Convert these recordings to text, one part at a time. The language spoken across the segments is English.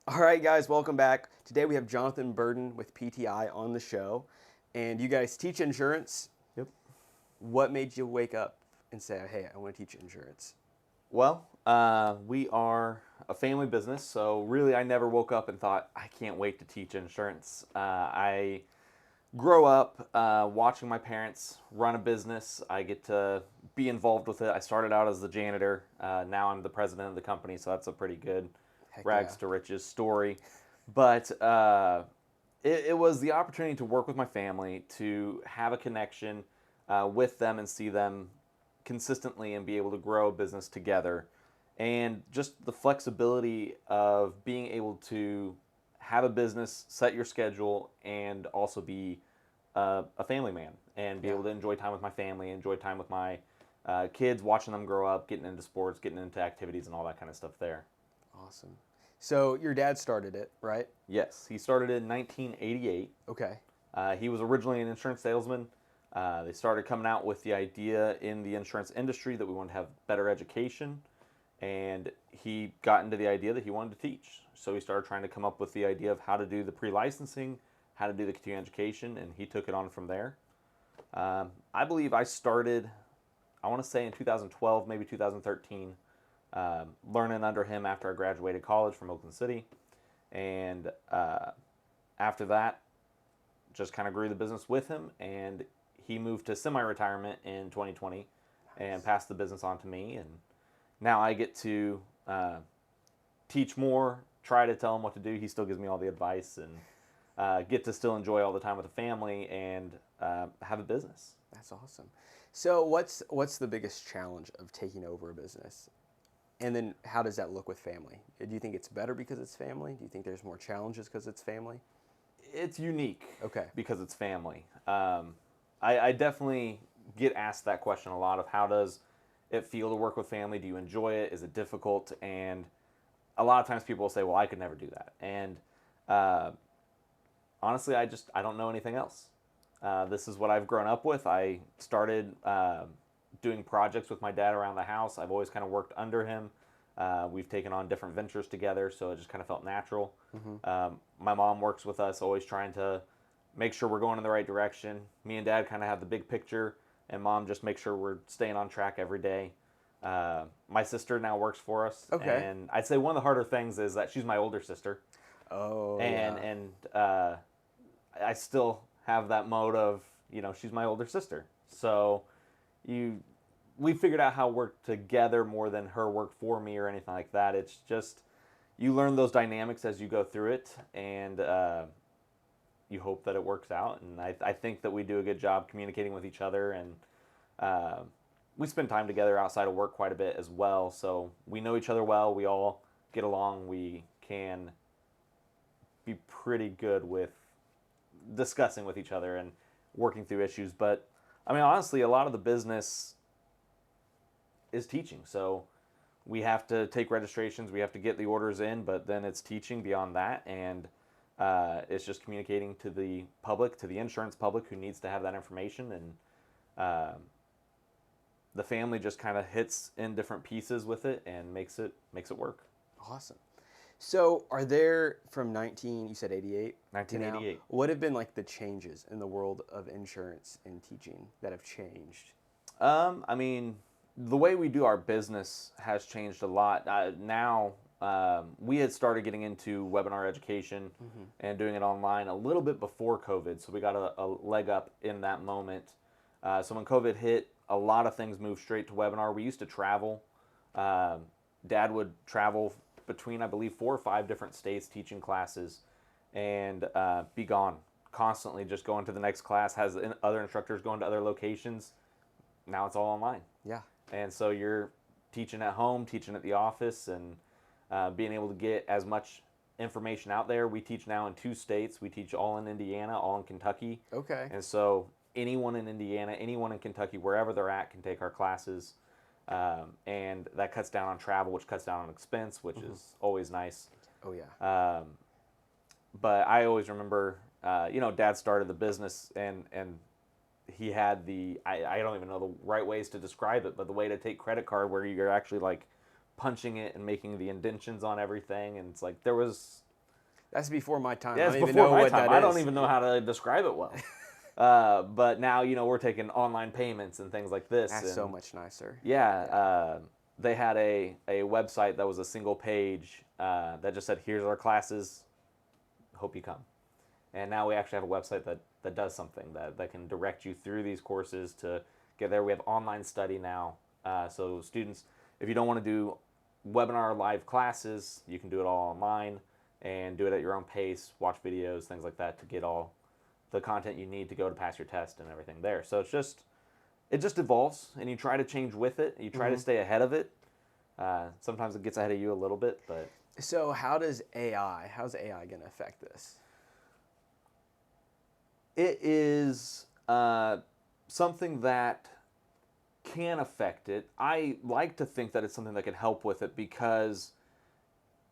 All right, guys, welcome back. Today we have Jonathan Burden with PTI on the show, and you guys teach insurance. Yep. What made you wake up and say, "Hey, I want to teach insurance"? Well, we are a family business, so really I never woke up and thought, I can't wait to teach insurance. I grow up watching my parents run a business. I get to be involved with it. I started out as the janitor. Now I'm the president of the company, so that's a pretty good Heck rags yeah. to riches story. But it was the opportunity to work with my family, to have a connection with them and see them consistently and be able to grow a business together. And just the flexibility of being able to have a business, set your schedule, and also be a family man and be Yeah. able to enjoy time with my family, enjoy time with my kids, watching them grow up, getting into sports, getting into activities, and all that kind of stuff there. Awesome. So your dad started it, right? Yes, he started in 1988. Okay. He was originally an insurance salesman. They started coming out with the idea in the insurance industry that we wanted to have better education, and he got into the idea that he wanted to teach. So he started trying to come up with the idea of how to do the pre-licensing, how to do the continuing education, and he took it on from there. I believe I started, I want to say in 2012, maybe 2013, learning under him after I graduated college from Oakland City. And after that, just kind of grew the business with him, and he moved to semi-retirement in 2020 and passed the business on to me. And now I get to teach more, try to tell him what to do. He still gives me all the advice, and get to still enjoy all the time with the family and have a business. That's awesome. So what's the biggest challenge of taking over a business? And then how does that look with family? Do you think it's better because it's family? Do you think there's more challenges because it's family? It's unique Okay. because it's family. I definitely get asked that question a lot of how does it feel to work with family? Do you enjoy it? Is it difficult? And a lot of times people will say, well, I could never do that. And uh, honestly, I don't know anything else. This is what I've grown up with. I started doing projects with my dad around the house. I've always kind of worked under him. We've taken on different ventures together, so it just kind of felt natural. My mom works with us, always trying to make sure we're going in the right direction. Me and dad kind of have the big picture, and mom just makes sure we're staying on track every day. My sister now works for us, Okay. and I'd say one of the harder things is that she's my older sister, Oh and yeah. I still have that mode of she's my older sister, so you we figured out how to work together more than her work for me or anything like that. It's just you learn those dynamics as you go through it, and you hope that it works out. And I think that we do a good job communicating with each other, and uh, we spend time together outside of work quite a bit as well. So we know each other well. We all get along. We can be pretty good with discussing with each other and working through issues. But I mean, honestly, a lot of the business is teaching. So we have to take registrations, we have to get the orders in, but then it's teaching beyond that, and it's just communicating to the public, to the insurance public who needs to have that information, and uh, the family just kind of hits in different pieces with it and makes it work. Awesome. So, are there from 19, you said 88 to now, 1988. what have been like the changes in the world of insurance and teaching that have changed? I mean, the way we do our business has changed a lot. Now, we had started getting into webinar education and doing it online a little bit before COVID, so we got a leg up in that moment. So when COVID hit, a lot of things moved straight to webinar. We used to travel. Um Dad would travel between, I believe, 4 or 5 different states teaching classes, and be gone constantly, just going to the next class. Has other instructors going to other locations. Now it's all online. Yeah. And so you're teaching at home, teaching at the office, and being able to get as much information out there. We teach now in 2 states. We teach all in Indiana, all in Kentucky. Okay. And so anyone in Indiana, anyone in Kentucky, wherever they're at, can take our classes. And that cuts down on travel, which cuts down on expense, which is always nice. Oh yeah. But I always remember, Dad started the business, and he had I don't even know the right ways to describe it, but the way to take credit card where you're actually like punching it and making the indentions on everything, and it's like there was That's before my time. Yeah, I it's don't even before know my what time. that I don't is. even know how to describe it well. But now, we're taking online payments and things like this. That's so And much nicer. yeah, Yeah. they had a website that was a single page that just said, "Here's our classes. Hope you come." And now we actually have a website that does something that can direct you through these courses to get there. We have online study now. So students, if you don't want to do webinar live classes, you can do it all online and do it at your own pace, watch videos, things like that to get all the content you need to go to pass your test and everything there. So it just evolves, and you try to change with it. You try to stay ahead of it. Sometimes it gets ahead of you a little bit, but So how's AI going to affect this? it is something that can affect it. I like to think that it's something that can help with it because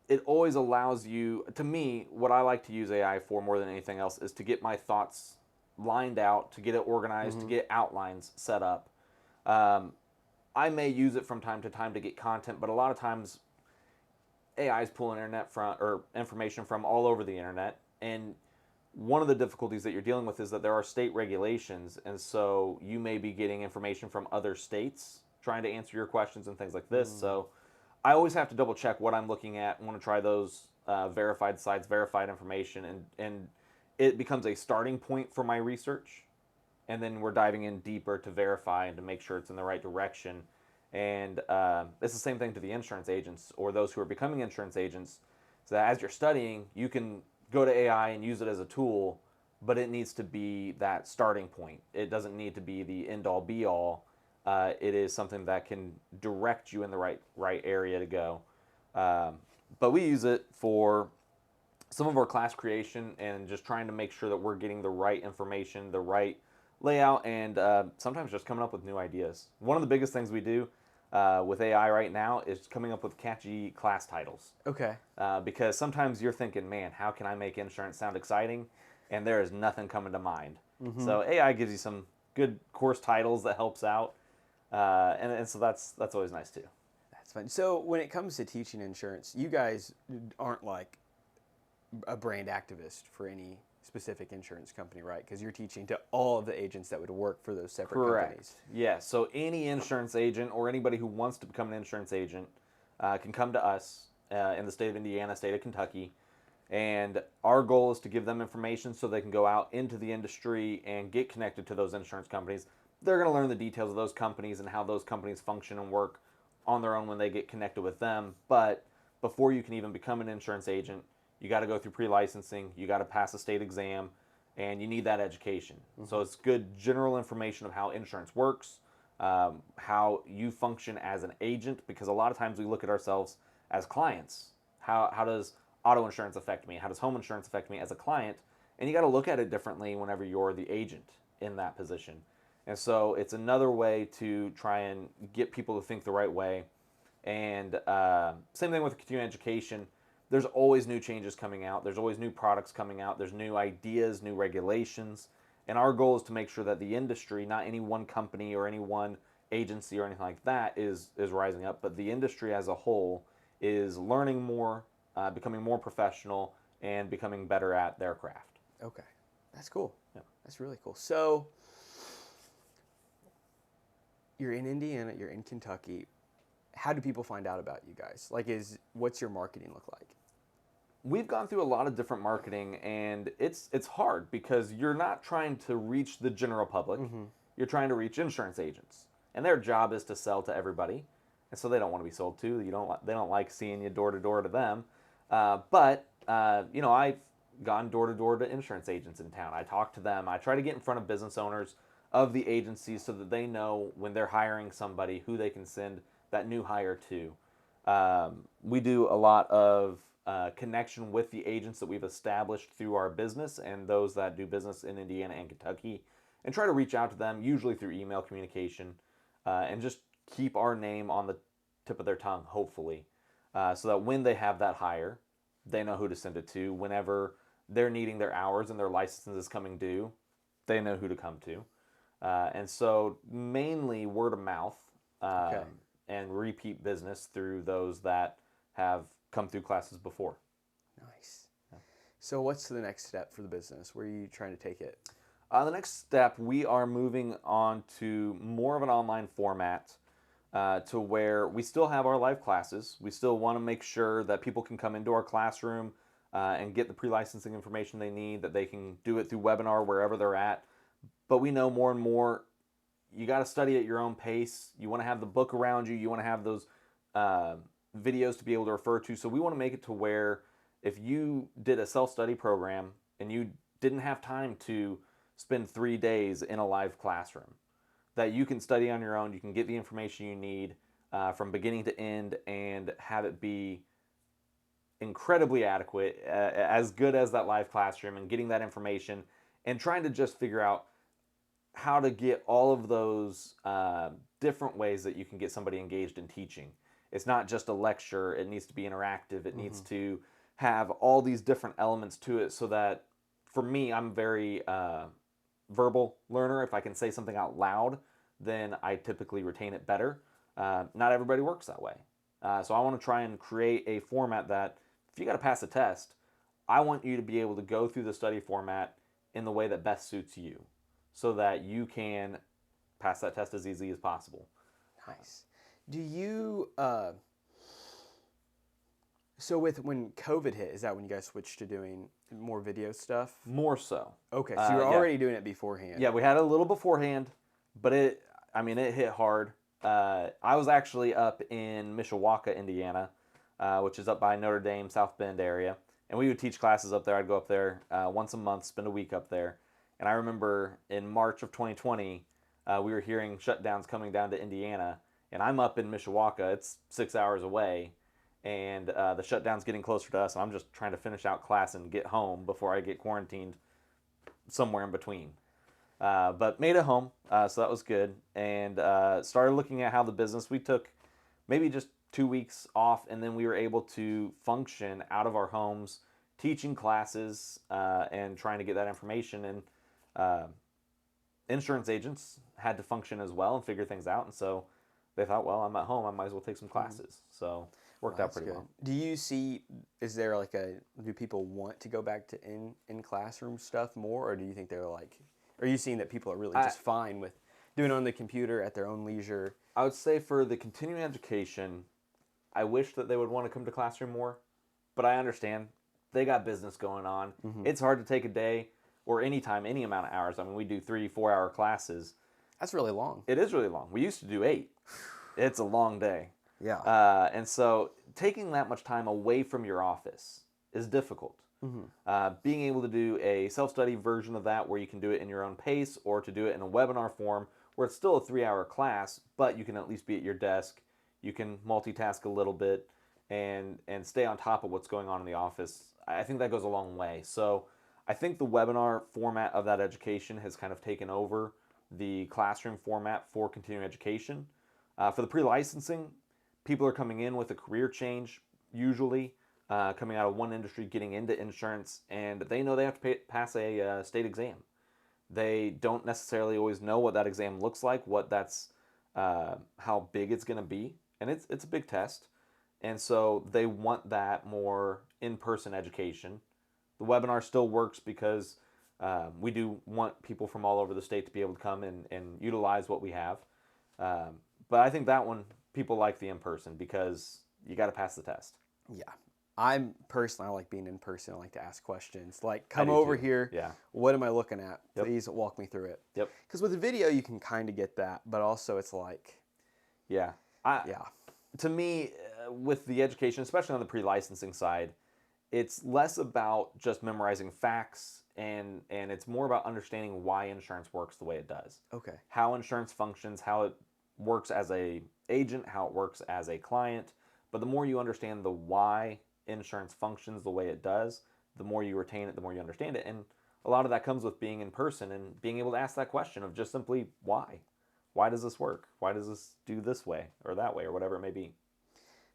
it always allows you, to me, what I like to use AI for more than anything else is to get my thoughts lined out, to get it organized, to get outlines set up. Um, I may use it from time to time to get content, but a lot of times AI is pulling internet from or information from all over the internet, and one of the difficulties that you're dealing with is that there are state regulations, and so you may be getting information from other states trying to answer your questions and things like this. So I always have to double check what I'm looking at. I want to try those verified sites, verified information, and it becomes a starting point for my research. And then we're diving in deeper to verify and to make sure it's in the right direction. And it's the same thing to the insurance agents or those who are becoming insurance agents. So that as you're studying, you can go to AI and use it as a tool, but it needs to be that starting point. It doesn't need to be the end all be all. It is something that can direct you in the right area to go. But we use it for some of our class creation and just trying to make sure that we're getting the right information, the right layout, and sometimes just coming up with new ideas. One of the biggest things we do with AI right now is coming up with catchy class titles. Okay. Because sometimes you're thinking, man, how can I make insurance sound exciting? And there is nothing coming to mind. So AI gives you some good course titles that helps out, and so that's always nice too. That's fun. So when it comes to teaching insurance, you guys aren't like a brand activist for any specific insurance company, right? Because you're teaching to all of the agents that would work for those separate companies. Yeah. So any insurance agent or anybody who wants to become an insurance agent can come to us in the state of Indiana, state of Kentucky, and our goal is to give them information so they can go out into the industry and get connected to those insurance companies. They're going to learn the details of those companies and how those companies function and work on their own when they get connected with them. But before you can even become an insurance agent, you got to go through pre-licensing, you got to pass a state exam, and you need that education. So it's good general information of how insurance works, how you function as an agent, because a lot of times we look at ourselves as clients. How does auto insurance affect me? How does home insurance affect me as a client? And you got to look at it differently whenever you're the agent in that position. And so it's another way to try and get people to think the right way. And same thing with continuing education. There's always new changes coming out. There's always new products coming out. There's new ideas, new regulations. And our goal is to make sure that the industry, not any one company or any one agency or anything like that, is rising up, but the industry as a whole is learning more, becoming more professional, and becoming better at their craft. Okay. That's cool. Yeah. That's really cool. So you're in Indiana, you're in Kentucky. How do people find out about you guys? Like, what's your marketing look like? We've gone through a lot of different marketing, and it's hard because you're not trying to reach the general public. You're trying to reach insurance agents, and their job is to sell to everybody, and so they don't want to be sold to. They don't like seeing you door to door to them. But I've gone door to door to insurance agents in town. I talk to them. I try to get in front of business owners of the agencies so that they know when they're hiring somebody who they can send that new hire to. We do a lot of connection with the agents that we've established through our business and those that do business in Indiana and Kentucky, and try to reach out to them, usually through email communication, and just keep our name on the tip of their tongue, hopefully, so that when they have that hire, they know who to send it to. Whenever they're needing their hours and their license is coming due, they know who to come to. And so mainly word of mouth Okay. and repeat business through those that have come through classes before. Nice. So what's the next step for the business? Where are you trying to take it? The next step, we are moving on to more of an online format to where we still have our live classes. We still want to make sure that people can come into our classroom and get the pre-licensing information they need, that they can do it through webinar wherever they're at. But we know more and more you got to study at your own pace. You want to have the book around you. You want to have those videos to be able to refer to. So we want to make it to where if you did a self-study program and you didn't have time to spend 3 days in a live classroom, that you can study on your own. You can get the information you need from beginning to end and have it be incredibly adequate, as good as that live classroom, and getting that information and trying to just figure out how to get all of those different ways that you can get somebody engaged in teaching. It's not just a lecture. It needs to be interactive. It needs to have all these different elements to it so that, for me, I'm very verbal learner. If I can say something out loud, then I typically retain it better. Not everybody works that way. So I want to try and create a format that if you got to pass a test, I want you to be able to go through the study format in the way that best suits you so that you can pass that test as easy as possible. Nice. Do you, so when COVID hit, is that when you guys switched to doing more video stuff? More so. Okay, so you were already doing it beforehand. Yeah, we had a little beforehand, but it hit hard. I was actually up in Mishawaka, Indiana, which is up by Notre Dame, South Bend area. And we would teach classes up there. I'd go up there once a month, spend a week up there. And I remember in March of 2020, we were hearing shutdowns coming down to Indiana. And I'm up in Mishawaka. It's 6 hours away. And the shutdown's getting closer to us. And I'm just trying to finish out class and get home before I get quarantined somewhere in between. But made it home, so that was good. And started looking at how the business, we took maybe just 2 weeks off, and then we were able to function out of our homes, teaching classes and trying to get that information. And insurance agents had to function as well and figure things out. And so they thought, well, I'm at home, I might as well take some classes. So worked out pretty well. Do you see, is there like do people want to go back to in classroom stuff more, or do you think they're like, are you seeing that people are really just fine with doing it on the computer at their own leisure? I would say for the continuing education, I wish that they would want to come to classroom more, but I understand they got business going on. It's hard to take a day or any time, any amount of hours. I mean, we do 3-4 hour classes. That's really long. It is really long. We used to do 8. It's a long day. Yeah. And so taking that much time away from your office is difficult. Being able to do a self-study version of that where you can do it in your own pace, or to do it in a webinar form where it's still a 3-hour class, but you can at least be at your desk. You can multitask a little bit and stay on top of what's going on in the office. I think that goes a long way. So I think the webinar format of that education has kind of taken over the classroom format for continuing education. For the pre-licensing, people are coming in with a career change, usually coming out of one industry, getting into insurance, and they know they have to pass a state exam. They don't necessarily always know what that exam looks like, what that's, how big it's going to be, and it's a big test. And so they want that more in-person education. The webinar still works because we do want people from all over the state to be able to come and utilize what we have. But I think that one, people like the in-person because you got to pass the test. Yeah. I like being in person. I like to ask questions. Like, come over here. Yeah. What am I looking at? Please walk me through it. Yep. Because with the video, you can kind of get that, but also it's like... Yeah. To me, with the education, especially on the pre-licensing side, it's less about just memorizing facts, and it's more about understanding why insurance works the way it does. Okay. How insurance functions, how it works as a agent, how it works as a client. But the more you understand the why insurance functions the way it does, the more you retain it, the more you understand it. And a lot of that comes with being in person and being able to ask that question of just simply why. Why does this work? Why does this do this way or that way or whatever it may be?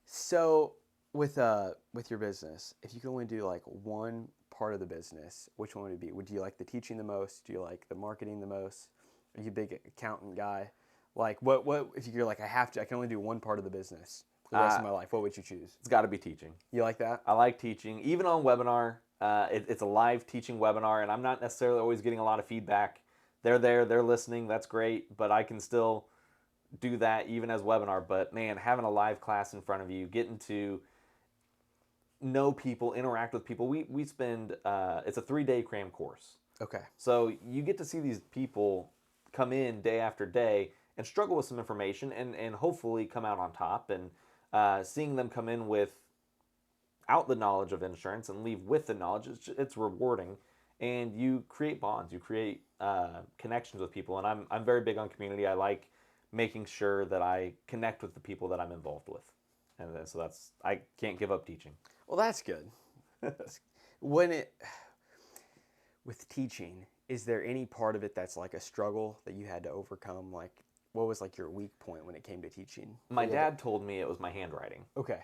So with your business, if you could only do like one part of the business, which one would it be? Would you like the teaching the most? Do you like the marketing the most? Are you a big accountant guy? Like what if you're like, I can only do one part of the business for the rest of my life, what would you choose? It's got to be teaching. You like that? I like teaching. Even on webinar, It's a live teaching webinar, and I'm not necessarily always getting a lot of feedback. They're there, they're listening, that's great, but I can still do that even as webinar. But man, having a live class in front of you, getting to know people, interact with people. We spend it's a 3-day cram course. Okay. So you get to see these people come in day after day and struggle with some information and hopefully come out on top. And seeing them come in without the knowledge of insurance and leave with the knowledge, it's rewarding. And you create bonds, you create connections with people. And I'm very big on community. I like making sure that I connect with the people that I'm involved with. And so I can't give up teaching. Well, that's good. When with teaching, is there any part of it that's like a struggle that you had to overcome? Like, what was like your weak point when it came to teaching? My dad told me it was my handwriting. Okay.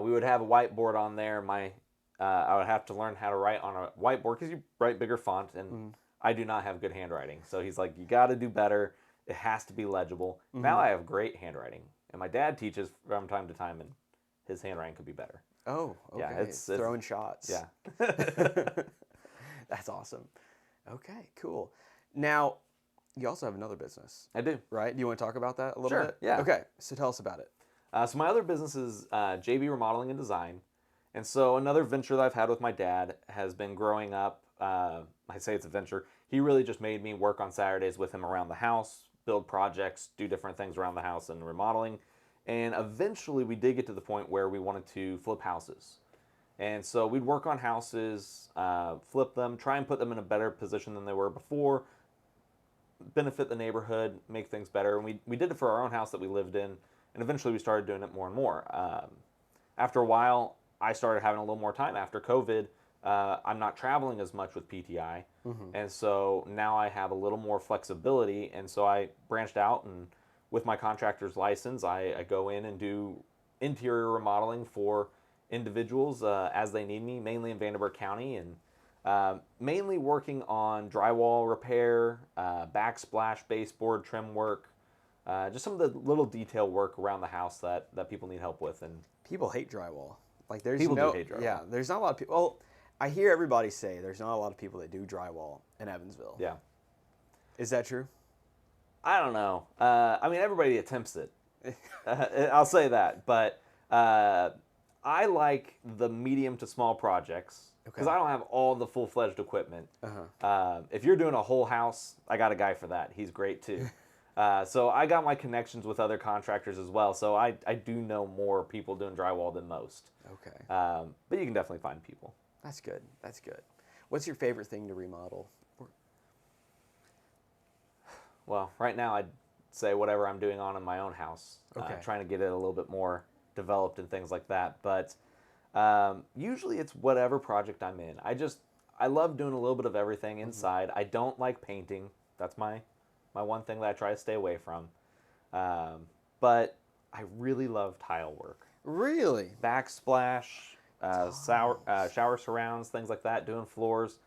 We would have a whiteboard on there. I would have to learn how to write on a whiteboard because you write bigger font, and I do not have good handwriting. So he's like, you got to do better. It has to be legible. Now I have great handwriting, and my dad teaches from time to time, and his handwriting could be better. Oh, okay. Yeah, it's throwing shots. Yeah. That's awesome. Okay, cool. Now, you also have another business. I do. Right? Do you want to talk about that a little Sure, bit? yeah. Okay, so tell us about it. So my other business is JB Remodeling and Design. And so another venture that I've had with my dad has been growing up. I say it's a venture. He really just made me work on Saturdays with him around the house, build projects, do different things around the house and remodeling. And eventually we did get to the point where we wanted to flip houses. And so we'd work on houses, flip them, try and put them in a better position than they were before, benefit the neighborhood, make things better. And we did it for our own house that we lived in. And eventually we started doing it more and more. After a while, I started having a little more time. After COVID, I'm not traveling as much with PTI. And so now I have a little more flexibility. And so I branched out, and with my contractor's license, I go in and do interior remodeling for individuals as they need me, mainly in Vanderbilt County, and mainly working on drywall repair, backsplash, baseboard trim work, just some of the little detail work around the house that people need help with. And People hate drywall. Like there's People do hate drywall. Yeah, there's not a lot of people. Well, I hear everybody say there's not a lot of people that do drywall in Evansville. yeah, Is that true? I don't know. I mean, everybody attempts it. I'll say that, but I like the medium to small projects because I don't have all the full-fledged equipment. If you're doing a whole house, I got a guy for that. He's great too. So I got my connections with other contractors as well. So I do know more people doing drywall than most. Okay. But you can definitely find people. That's good. That's good. What's your favorite thing to remodel? Well, right now I'd say whatever I'm doing in my own house. Okay. Trying to get it a little bit more developed and things like that. But usually it's whatever project I'm in. I love doing a little bit of everything inside. I don't like painting. That's my one thing that I try to stay away from. But I really love tile work. Really? Backsplash, shower surrounds, things like that, doing floors.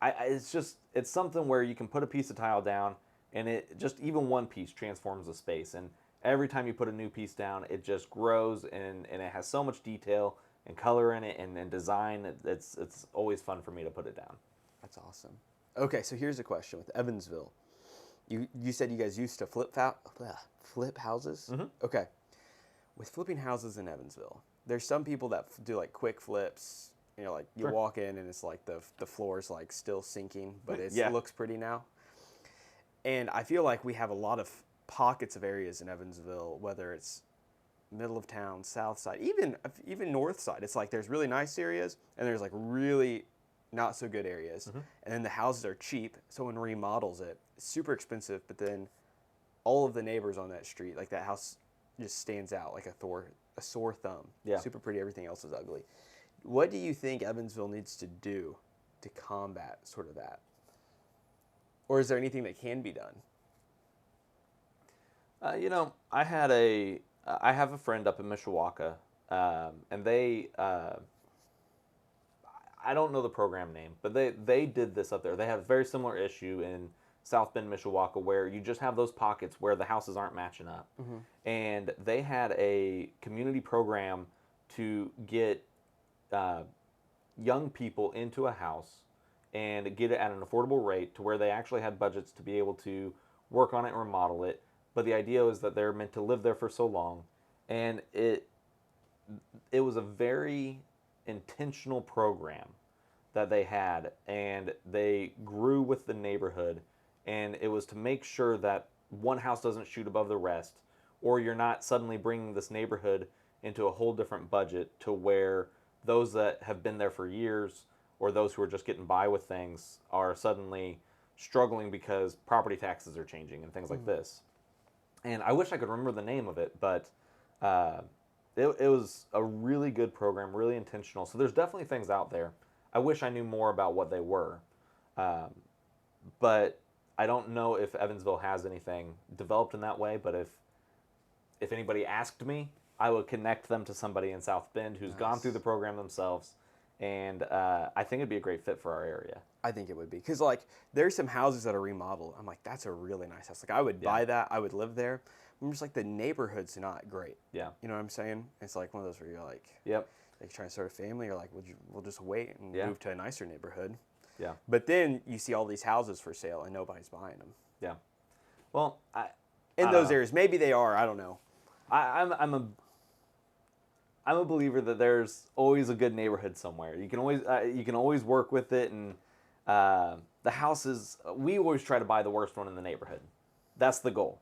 It's something where you can put a piece of tile down, and it just, even one piece transforms the space. And every time you put a new piece down, it just grows, and it has so much detail and color in it and design. It's always fun for me to put it down. That's awesome. Okay, so here's a question with Evansville. You said you guys used to flip houses? Okay. With flipping houses in Evansville, there's some people that do like quick flips. You know, like you walk in and it's like the floor's like still sinking, but it looks pretty now. And I feel like we have a lot of pockets of areas in Evansville, whether it's middle of town, south side, even north side. It's like there's really nice areas and there's like really not so good areas. And then the houses are cheap. Someone remodels it. It's super expensive, but then all of the neighbors on that street, like that house just stands out like a sore thumb. Yeah. Super pretty. Everything else is ugly. What do you think Evansville needs to do to combat sort of that? Or is there anything that can be done? I have a friend up in Mishawaka, and they, I don't know the program name, but they did this up there. They have a very similar issue in South Bend, Mishawaka, where you just have those pockets where the houses aren't matching up. And they had a community program to get young people into a house and get it at an affordable rate to where they actually had budgets to be able to work on it and remodel it. But the idea was that they're meant to live there for so long, and it was a very intentional program that they had, and they grew with the neighborhood, and it was to make sure that one house doesn't shoot above the rest, or you're not suddenly bringing this neighborhood into a whole different budget to where those that have been there for years or those who are just getting by with things are suddenly struggling because property taxes are changing and things like this. And I wish I could remember the name of it, but it was a really good program, really intentional. So there's definitely things out there. I wish I knew more about what they were, but I don't know if Evansville has anything developed in that way. But if anybody asked me, I would connect them to somebody in South Bend who's gone through the program themselves, and I think it'd be a great fit for our area. I think it would be, because like there's some houses that are remodeled. I'm like, that's a really nice house. Like I would buy that. I would live there. I'm just like, the neighborhood's not great. Yeah. You know what I'm saying? It's like one of those where you're like, Yep. like trying to start a family, or like, we'll just wait and move to a nicer neighborhood. Yeah. But then you see all these houses for sale and nobody's buying them. Yeah. Well, in those areas, maybe they are. I don't know. I'm a believer that there's always a good neighborhood somewhere. You can always work with it, and the houses, we always try to buy the worst one in the neighborhood. That's the goal.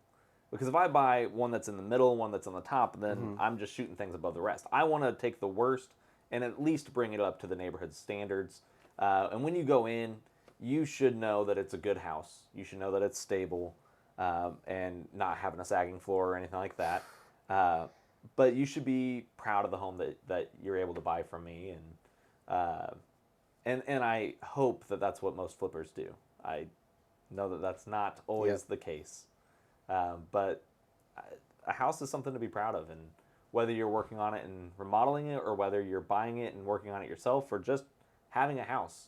Because if I buy one that's in the middle, one that's on the top, then I'm just shooting things above the rest. I want to take the worst and at least bring it up to the neighborhood standards. And when you go in, you should know that it's a good house. You should know that it's stable and not having a sagging floor or anything like that. But you should be proud of the home that you're able to buy from me. And I hope that that's what most flippers do. I know that that's not always the case. But a house is something to be proud of, and whether you're working on it and remodeling it, or whether you're buying it and working on it yourself, or just having a house,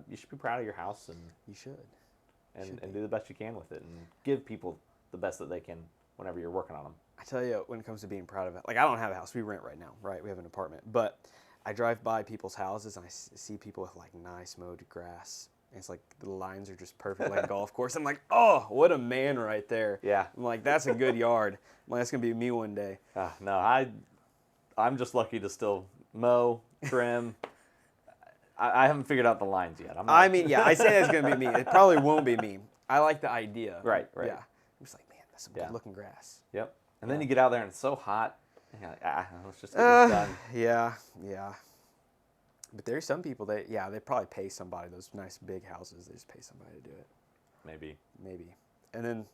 you should be proud of your house, and You should. and do the best you can with it, and give people the best that they can whenever you're working on them. I tell you, when it comes to being proud of it, like I don't have a house. We rent right now, right? We have an apartment, but I drive by people's houses and I see people with like nice mowed grass. And it's like the lines are just perfect, like a golf course. I'm like, oh, what a man right there. Yeah. I'm like, that's a good yard. I'm like, that's gonna be me one day. No, I'm just lucky to still mow, trim. I haven't figured out the lines yet. I mean, yeah, I say that's gonna be me. It probably won't be me. I like the idea. Right. Yeah. I'm just like, man, that's some good looking grass. Yep. And then you get out there and it's so hot. And you're like, let's just get this done. Yeah. But there's some people that, they probably pay somebody, those nice big houses, they just pay somebody to do it. Maybe. And then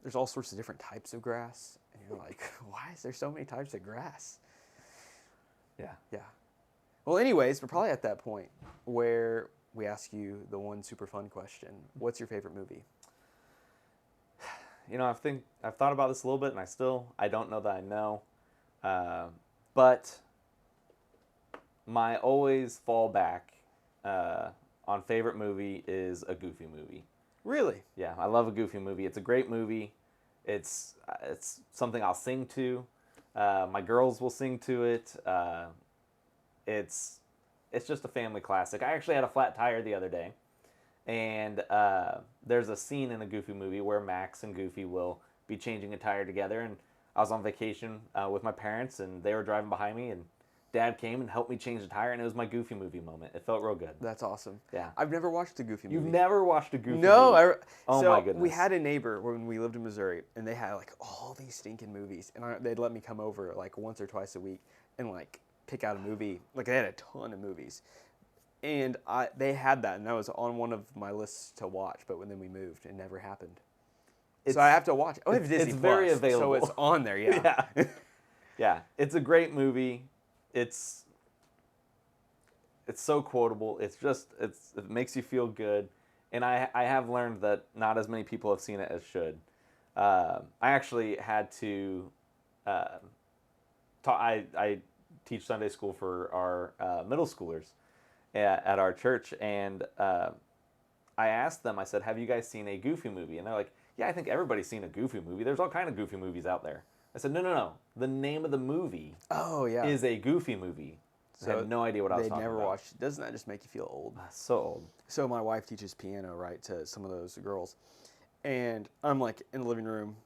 there's all sorts of different types of grass. And you're like, why is there so many types of grass? Yeah. Well, anyways, we're probably at that point where we ask you the one super fun question. What's your favorite movie? You know, I've thought about this a little bit, and I don't know that I know. But my always fallback on favorite movie is a Goofy movie. Really? Yeah, I love a Goofy movie. It's a great movie. It's something I'll sing to. My girls will sing to it. It's just a family classic. I actually had a flat tire the other day, and there's a scene in a Goofy movie where Max and Goofy will be changing a tire together, and I was on vacation with my parents, and they were driving behind me, and Dad came and helped me change the tire, and it was my Goofy movie moment. It felt real good. That's awesome. Yeah. I've never watched a Goofy movie. You've never watched a Goofy movie? No. Oh so my goodness. We had a neighbor when we lived in Missouri, and they had like all these stinking movies, and they'd let me come over like once or twice a week and like pick out a movie. Like they had a ton of movies, and they had that, and that was on one of my lists to watch. But then we moved, it never happened. So I have to watch it. Oh, I have Disney it's very Plus, available. so it's on there. Yeah. Yeah. It's a great movie. It's so quotable. It makes you feel good, and I have learned that not as many people have seen it as should. I actually had to I teach Sunday school for our middle schoolers at our church, and I asked them. I said, "Have you guys seen a Goofy movie?" And they're like, "Yeah, I think everybody's seen a Goofy movie. There's all kind of Goofy movies out there." I said, "No. The name of the movie Oh yeah. is a Goofy movie." I had no idea what I was they'd talking never about. watched. Doesn't that just make you feel old? So old. So my wife teaches piano, right, to some of those girls, and I'm like in the living room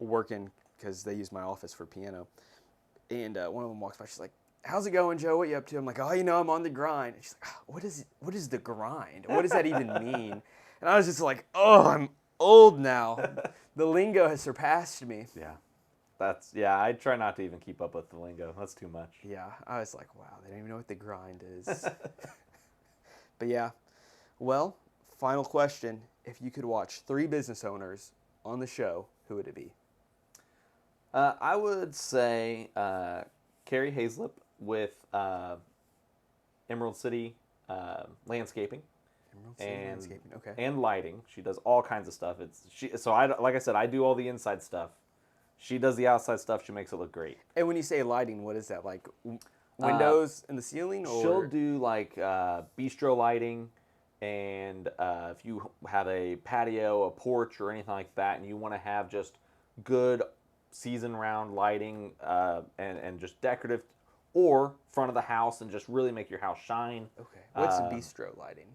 working because they use my office for piano, and one of them walks by. She's like, "How's it going, Joe? What you up to?" I'm like, "Oh, I'm on the grind." And she's like, "Oh, what is the grind? What does that even mean?" And I was just like, "Oh, I'm old now. The lingo has surpassed me." Yeah. I try not to even keep up with the lingo. That's too much. Yeah, I was like, "Wow, they don't even know what the grind is." But yeah, well, final question: if you could watch 3 business owners on the show, who would it be? I would say Carrie Hazlip with Emerald City Landscaping Emerald City and Landscaping. Okay. and lighting. She does all kinds of stuff. Like I said, I do all the inside stuff. She does the outside stuff. She makes it look great. And when you say lighting, what is that like? Windows in the ceiling, or She'll do like bistro lighting, and if you have a patio, a porch, or anything like that, and you want to have just good season-round lighting and just decorative, or front of the house and just really make your house shine. okay, what's bistro lighting?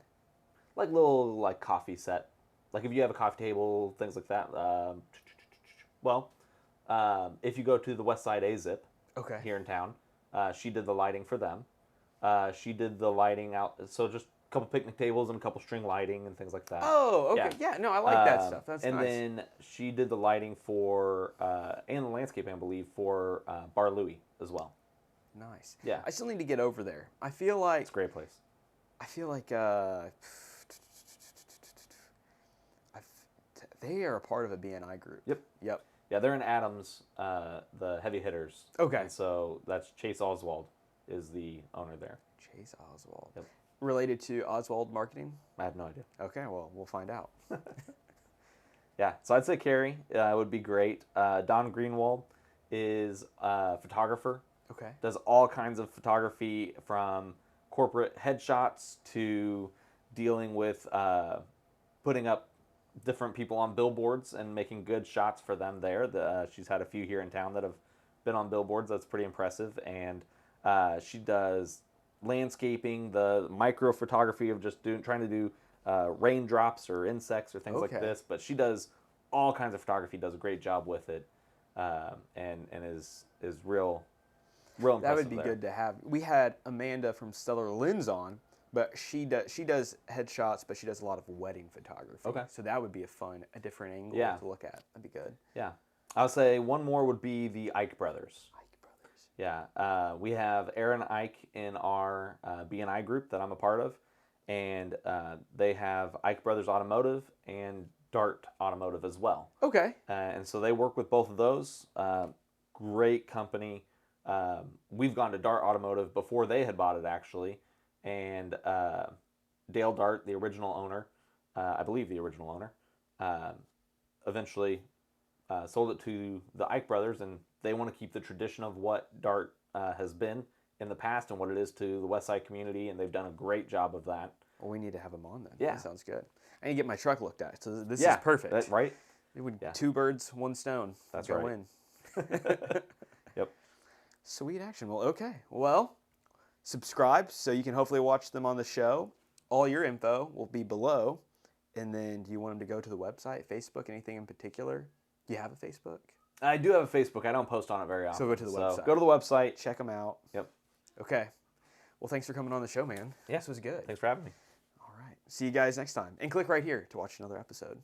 Like little like coffee set, like if you have a coffee table, things like that. If you go to the West Side A-Zip Okay. here in town, she did the lighting for them. She did the lighting out, so just a couple picnic tables and a couple string lighting and things like that. Oh, okay. Yeah, no, I like that stuff. That's and nice. then she did the lighting for and the landscaping, I believe, for Bar Louie as well. Nice. Yeah. I still need to get over there. I feel like It's a great place. they are a part of a BNI group. Yep. Yep. Yeah, they're in Adams, the heavy hitters. Okay. And so that's Chase Oswald is the owner there. Chase Oswald. Yep. Related to Oswald Marketing? I have no idea. Okay, well, we'll find out. Yeah, so I'd say Carrie would be great. Don Greenwald is a photographer. Okay. Does all kinds of photography from corporate headshots to dealing with putting up different people on billboards and making good shots for them there. She's had a few here in town that have been on billboards. That's pretty impressive. And she does landscaping, the micro photography of just trying to do raindrops or insects or things like Okay. this. But she does all kinds of photography, does a great job with it, and is real impressive. That would be there. good to have. We had Amanda from Stellar Lens on, but she does headshots, but she does a lot of wedding photography. Okay. So that would be a different angle Yeah. to look at. That'd be good. Yeah. I would say one more would be the Ike brothers. Ike Brothers. Yeah. We have Aaron Ike in our BNI group that I'm a part of, and they have Ike Brothers Automotive and Dart Automotive as well. Okay. And so they work with both of those. Great company. We've gone to Dart Automotive before they had bought it, actually. And Dale Dart, the original owner, I believe the original owner, eventually sold it to the Ike brothers, and they want to keep the tradition of what Dart has been in the past and what it is to the West Side community, and they've done a great job of that. Well, we need to have them on then. Yeah. That sounds good. I need to get my truck looked at. So this Yeah, is perfect. right? It would Yeah. 2 birds, 1 stone. That's Go right. in. Yep. Sweet action. Well, okay. Well, subscribe so you can hopefully watch them on the show. All your info will be below. And then do you want them to go to the website, Facebook, anything in particular? Do you have a Facebook? I do have a Facebook. I don't post on it very often. So go to the website. Go to the website. Check them out. Yep. Okay. Well, thanks for coming on the show, man. Yeah. This was good. Thanks for having me. All right. See you guys next time. And click right here to watch another episode.